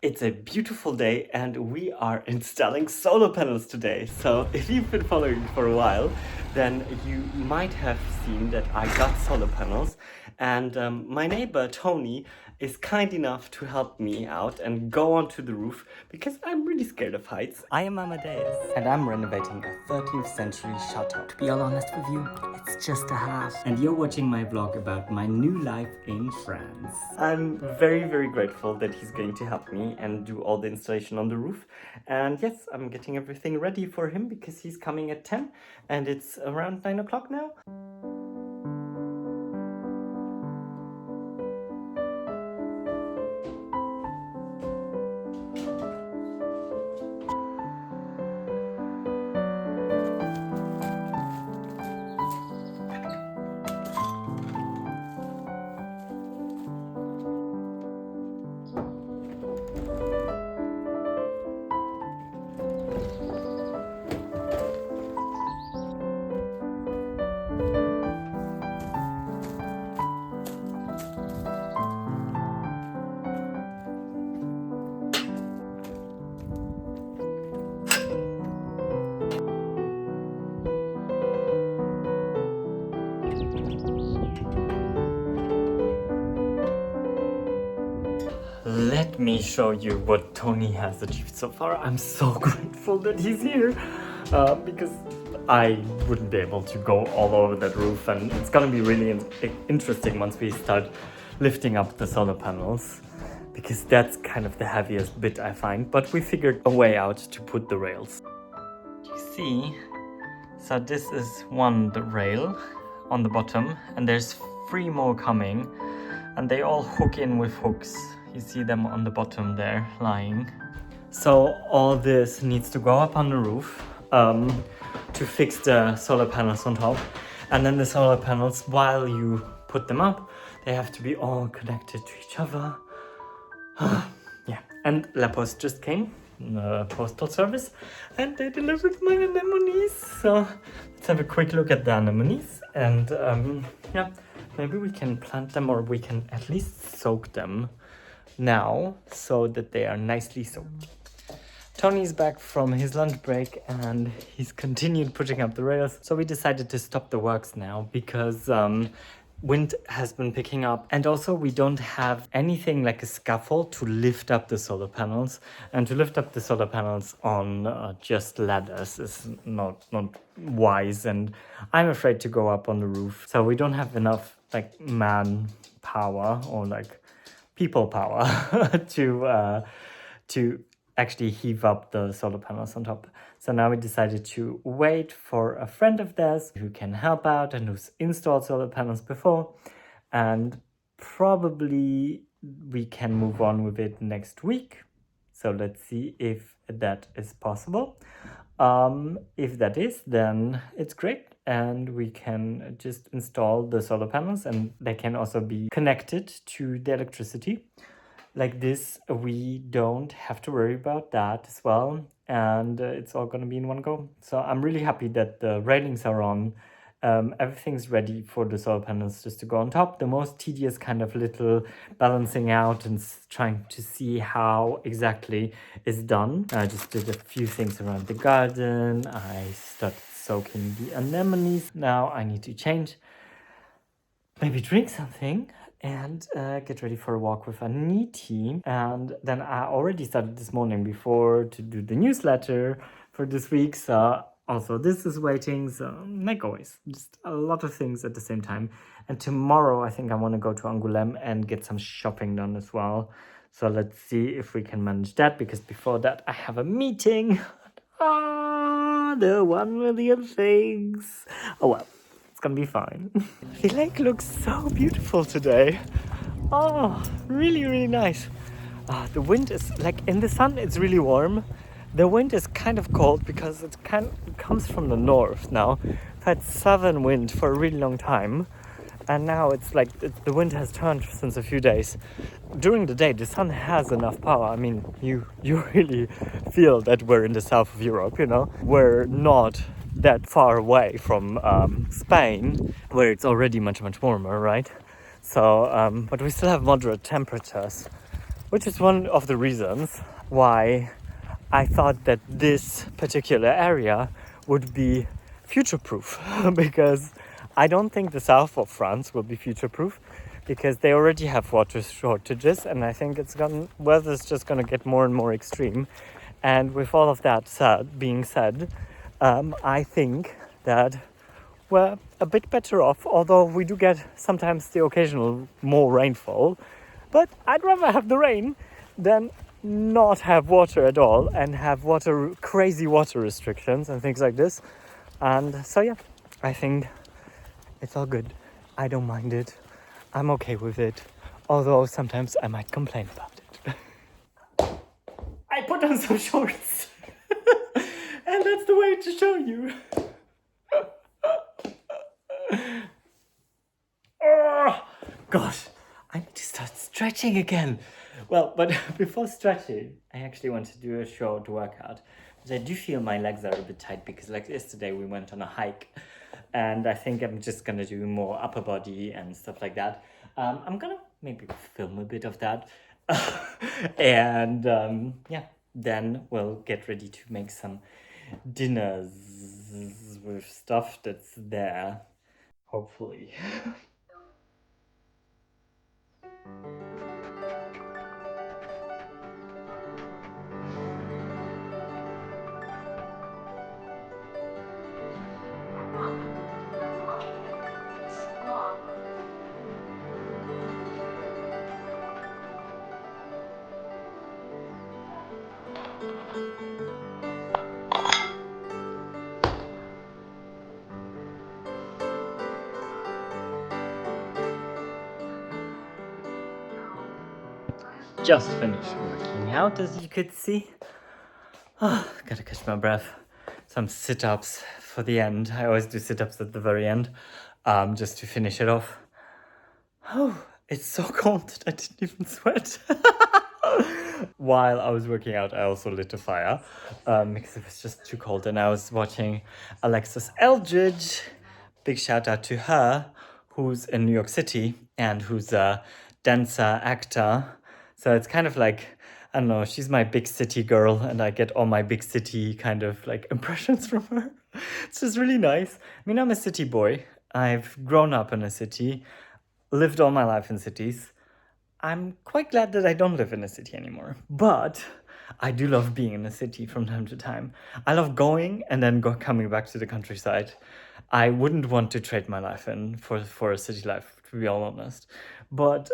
It's a beautiful day and we are installing solar panels today. So if you've been following for a while, then you might have seen that I got solar panels, and my neighbor Tony is kind enough to help me out and go onto the roof because I'm really scared of heights. I am Amadeus and I'm renovating a 13th century Shoutout. To be all honest with you, it's just a half. And you're watching my vlog about my new life in France. I'm very, very grateful that he's going to help me and do all the installation on the roof. And yes, I'm getting everything ready for him because he's coming at 10 and it's around 9 o'clock now. Let me show you what Tony has achieved so far. I'm so grateful that he's here because I wouldn't be able to go all over that roof, and it's gonna be really interesting once we start lifting up the solar panels, because that's kind of the heaviest bit I find, but we figured a way out to put the rails. You see, so this is the rail on the bottom, and there's 3 more coming, and they all hook in with hooks. You see them on the bottom there, lying. So all this needs to go up on the roof to fix the solar panels on top. And then the solar panels, while you put them up, they have to be all connected to each other. Yeah, and La Poste just came, the postal service, and they delivered my anemones. So let's have a quick look at the anemones. And yeah, maybe we can plant them, or we can at least soak them now so that they are nicely soaked. Tony's back from his lunch break and he's continued putting up the rails. So we decided to stop the works now because wind has been picking up, and also we don't have anything like a scaffold to lift up the solar panels, and to lift up the solar panels on just ladders is not wise, and I'm afraid to go up on the roof. So we don't have enough like man power or like people power to actually heave up the solar panels on top. So now we decided to wait for a friend of theirs who can help out and who's installed solar panels before, and probably we can move on with it next week. So let's see if that is possible. If that is, then it's great, and we can just install the solar panels, and they can also be connected to the electricity. Like this, we don't have to worry about that as well, and it's all gonna be in one go. So I'm really happy that the railings are on. Everything's ready for the solar panels just to go on top. The most tedious kind of little balancing out and trying to see how exactly is done. I just did a few things around the garden. I started soaking the anemones. Now I need to change, maybe drink something, and get ready for a walk with Aniti. And then I already started this morning before to do the newsletter for this week. So also this is waiting. So like always, just a lot of things at the same time. And tomorrow I think I want to go to Angoulême and get some shopping done as well. So let's see if we can manage that, because before that I have a meeting. The 1 million things. Oh well. It's gonna be fine. The lake looks so beautiful today. Oh, really, really nice. The wind is like, in the sun it's really warm. The wind is kind of cold because it comes from the north now. I've had southern wind for a really long time, and now it's like the wind has turned since a few days. During the day the sun has enough power. I mean, you really feel that we're in the south of Europe, you know. We're not that far away from Spain, where it's already much warmer, right? So but we still have moderate temperatures. which is one of the reasons why I thought that this particular area would be future-proof because I don't think the south of France will be future-proof because they already have water shortages, and I think weather's just gonna get more and more extreme. And with all of that being said, I think that we're a bit better off, although we do get sometimes the occasional more rainfall. But I'd rather have the rain than not have water at all and have crazy water restrictions and things like this. And so yeah, I think it's all good. I don't mind it. I'm okay with it. Although sometimes I might complain about it. I put on some shorts. And that's the way to show you. Oh, gosh, I need to start stretching again. Well, but before stretching, I actually want to do a short workout. But I do feel my legs are a bit tight because like yesterday we went on a hike and I think I'm just gonna do more upper body and stuff like that. I'm gonna maybe film a bit of that. And yeah, then we'll get ready to make some dinners with stuff that's there, hopefully. Just finished working out, as you could see. Oh, gotta catch my breath. Some sit-ups for the end. I always do sit-ups at the very end, just to finish it off. Oh, it's so cold that I didn't even sweat. While I was working out, I also lit a fire because it was just too cold, and I was watching Alexis Eldridge. Big shout out to her, who's in New York City and who's a dancer, actor. So it's kind of like, I don't know, she's my big city girl, and I get all my big city kind of like impressions from her. It's just really nice. I mean, I'm a city boy. I've grown up in a city, lived all my life in cities. I'm quite glad that I don't live in a city anymore, but I do love being in a city from time to time. I love going and then coming back to the countryside. I wouldn't want to trade my life in for a city life, to be all honest. But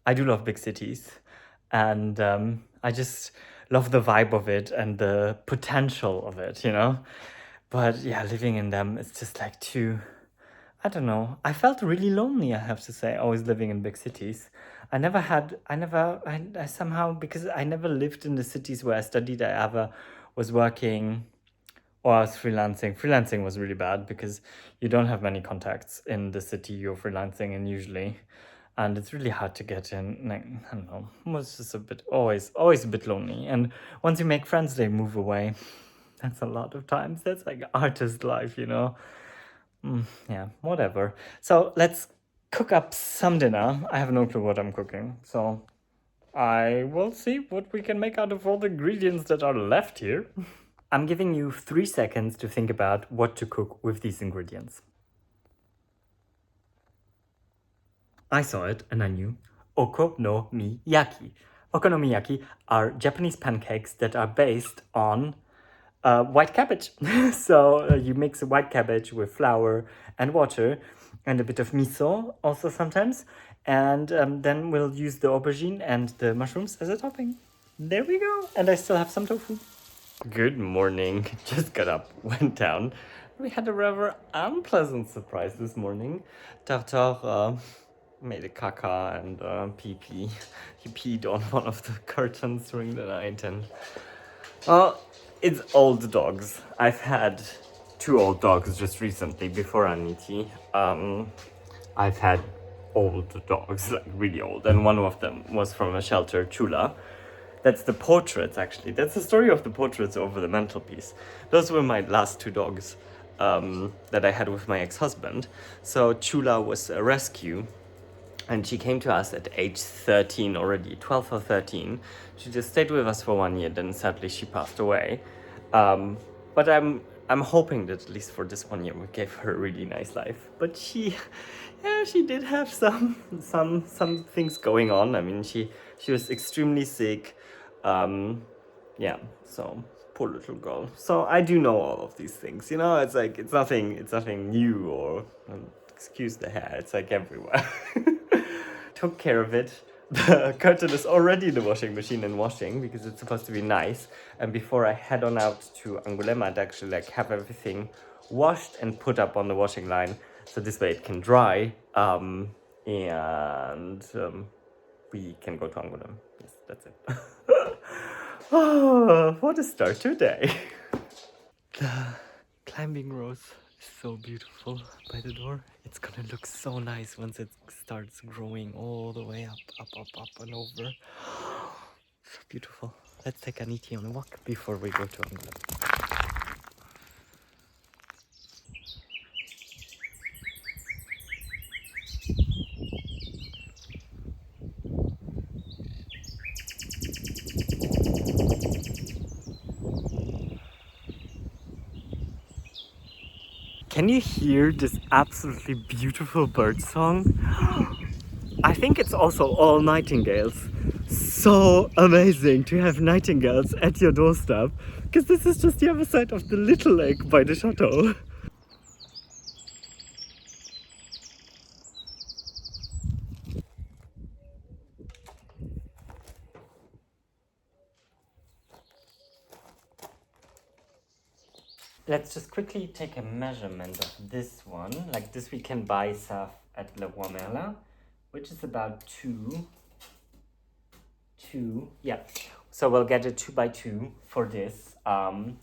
I do love big cities, and I just love the vibe of it and the potential of it, you know? But yeah, living in them, it's just like I don't know. I felt really lonely, I have to say, always living in big cities. I somehow, because I never lived in the cities where I studied, I ever was working or I was freelancing. Freelancing was really bad because you don't have many contacts in the city you're freelancing in usually. And it's really hard to get in. Like, I don't know. It was just always a bit lonely. And once you make friends, they move away. That's a lot of times. That's like artist life, you know? Yeah, whatever. So let's cook up some dinner. I have no clue what I'm cooking. So I will see what we can make out of all the ingredients that are left here. I'm giving you 3 seconds to think about what to cook with these ingredients. I saw it and I knew. Okonomiyaki. Okonomiyaki are Japanese pancakes that are based on white cabbage. So you mix white cabbage with flour and water and a bit of miso also sometimes. And then we'll use the aubergine and the mushrooms as a topping. There we go. And I still have some tofu. Good morning. Just got up, went down. We had a rather unpleasant surprise this morning. Tartar made a caca and pee-pee. He peed on one of the curtains during the night, and well, it's old dogs. I've had 2 old dogs just recently before Aniti. I've had old dogs, like really old, and one of them was from a shelter, Chula. That's the portraits, actually. That's the story of the portraits over the mantelpiece. Those were my last 2 dogs that I had with my ex-husband. So Chula was a rescue, And she came to us at age 13 already, 12 or 13. She just stayed with us for 1 year, then sadly she passed away. But I'm hoping that at least for this 1 year we gave her a really nice life. But she did have some things going on. I mean, she was extremely sick. Yeah, so poor little girl. So I do know all of these things, you know. It's like it's nothing new or excuse the hair. It's like everywhere. Took care of it. The curtain is already in the washing machine and washing because it's supposed to be nice. And before I head on out to Angoulême, I'd actually like have everything washed and put up on the washing line, so this way it can dry. And we can go to Angoulême. Yes, that's it. Oh, what a start to a day. The climbing rose is so beautiful by the door. It's gonna look so nice once it starts growing all the way up and over. So beautiful. Let's take Aniti on a walk before we go to Angoulême. Can you hear this absolutely beautiful bird song? I think it's also all nightingales. So amazing to have nightingales at your doorstep, because this is just the other side of the little lake by the chateau. Let's just quickly take a measurement of this one. Like this we can buy stuff at Le Roi Merlin, which is about two. Yeah. So we'll get a 2x2 for this. And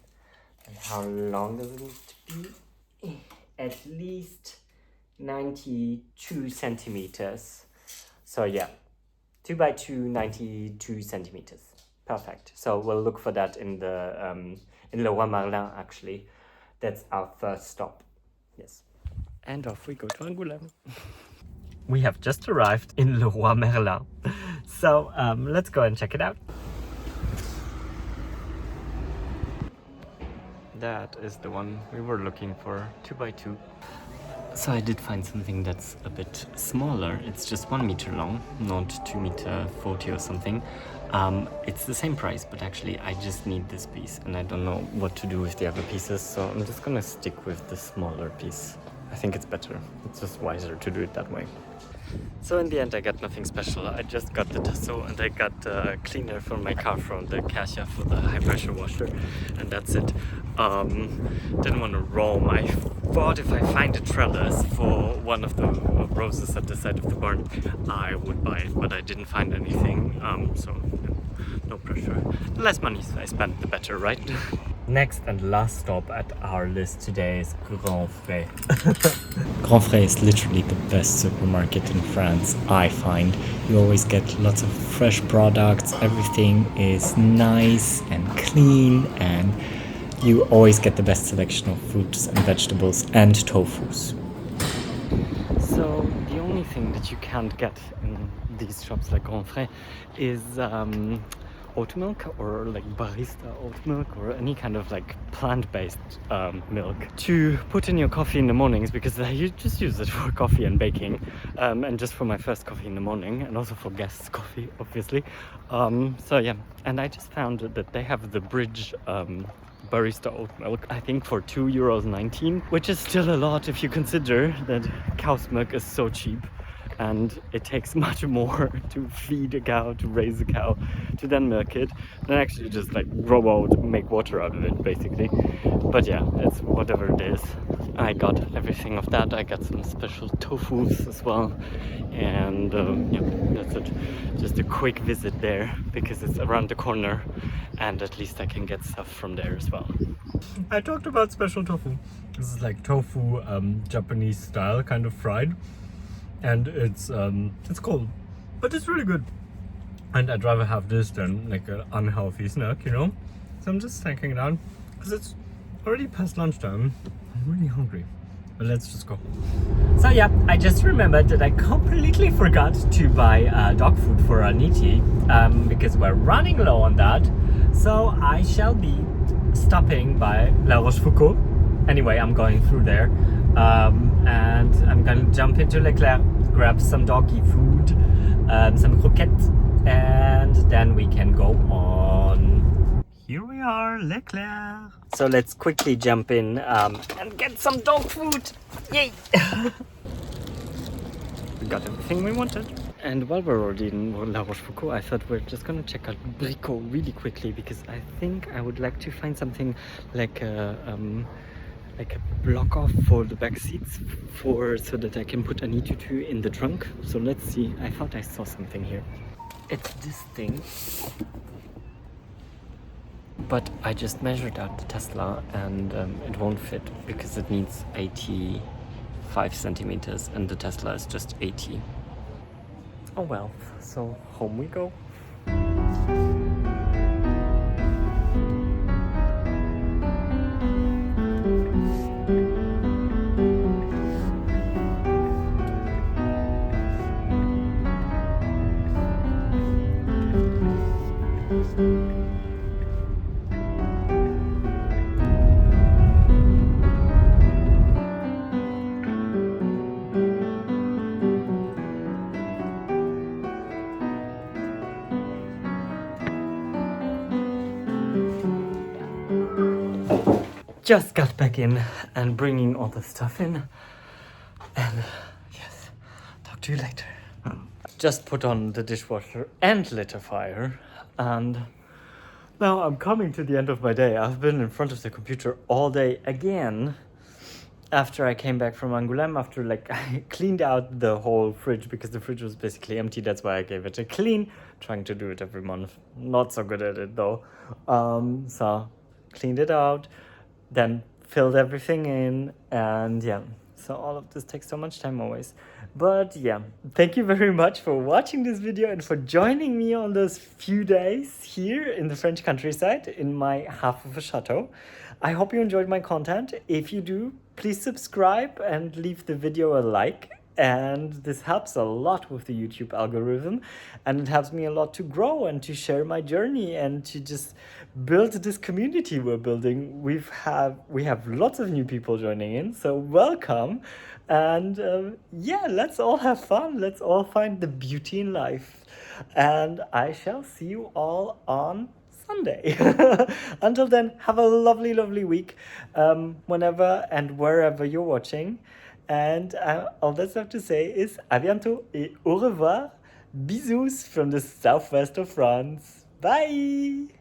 how long does it need to be? At least 92 centimeters. So yeah, 2x2, 92 centimeters. Perfect. So we'll look for that in the in Le Roi Merlin actually. That's our first stop. Yes. And off we go to Angoulême. We have just arrived in Le Roi Merlin. So let's go and check it out. That is the one we were looking for, 2x2. So I did find something that's a bit smaller. It's just 1 meter long, not 2 meter 40 or something. It's the same price, but actually I just need this piece and I don't know what to do with the other pieces, so I'm just gonna stick with the smaller piece. I think it's better. It's just wiser to do it that way. So in the end I got nothing special. I just got the tasso and I got the cleaner for my car from the cassia for the high pressure washer, and that's it. Didn't want to roam. I thought if I find a trellis for one of the roses at the side of the barn, I would buy it, but I didn't find anything, so no pressure. The less money I spend, the better, right? Next and last stop at our list today is Grand Frais. Grand Frais is literally the best supermarket in France, I find. You always get lots of fresh products, everything is nice and clean, and you always get the best selection of fruits and vegetables and tofus. So the only thing that you can't get in these shops like Grand Frais is oat milk, or like barista oat milk, or any kind of like plant-based milk to put in your coffee in the mornings, because I just use it for coffee and baking, and just for my first coffee in the morning, and also for guests' coffee, obviously. So yeah, and I just found that they have the Bridge barista oat milk, I think for €2.19, which is still a lot if you consider that cow's milk is so cheap. And it takes much more to feed a cow, to raise a cow, to then milk it, than actually just like grow out, make water out of it, basically. But yeah, it's whatever it is. I got everything of that. I got some special tofus as well. And yeah, that's it. Just a quick visit there, because it's around the corner, and at least I can get stuff from there as well. I talked about special tofu. This is like tofu, Japanese style, kind of fried. And it's cold, but it's really good. And I'd rather have this than like an unhealthy snack, you know. So I'm just snacking it down because it's already past lunchtime. I'm really hungry. But let's just go. So yeah, I just remembered that I completely forgot to buy dog food for Aniti because we're running low on that. So I shall be stopping by La Rochefoucauld. Anyway, I'm going through there and I'm gonna jump into Leclerc, grab some doggy food, some croquettes, and then we can go on. Here we are, Leclerc. So let's quickly jump in and get some dog food. Yay! We got everything we wanted. And while we're already in La Rochefoucauld, I thought we're just gonna check out Brico really quickly because I think I would like to find something like a block off for the back seats so that I can put Anitutu in the trunk. So let's see. I thought I saw something here. It's this thing. But I just measured out the Tesla and it won't fit because it needs 85 centimeters and the Tesla is just 80. Oh well, so home we go. Just got back in and bringing all the stuff in, and yes, talk to you later. Just put on the dishwasher and lit a fire, and now I'm coming to the end of my day. I've been in front of the computer all day again after I came back from Angoulême, after like I cleaned out the whole fridge because the fridge was basically empty. That's why I gave it a clean, trying to do it every month. Not so good at it though. So cleaned it out, then filled everything in, and yeah, so all of this takes so much time always. But yeah, thank you very much for watching this video and for joining me on those few days here in the French countryside in my half of a chateau. I hope you enjoyed my content. If you do, please subscribe and leave the video a like. And this helps a lot with the YouTube algorithm, and it helps me a lot to grow and to share my journey and to just build this community we're building. We have lots of new people joining in, so welcome. And yeah, let's all have fun. Let's all find the beauty in life. And I shall see you all on Sunday. Until then, have a lovely, lovely week, whenever and wherever you're watching. And all that's left to say is à bientôt et au revoir. Bisous from the southwest of France. Bye!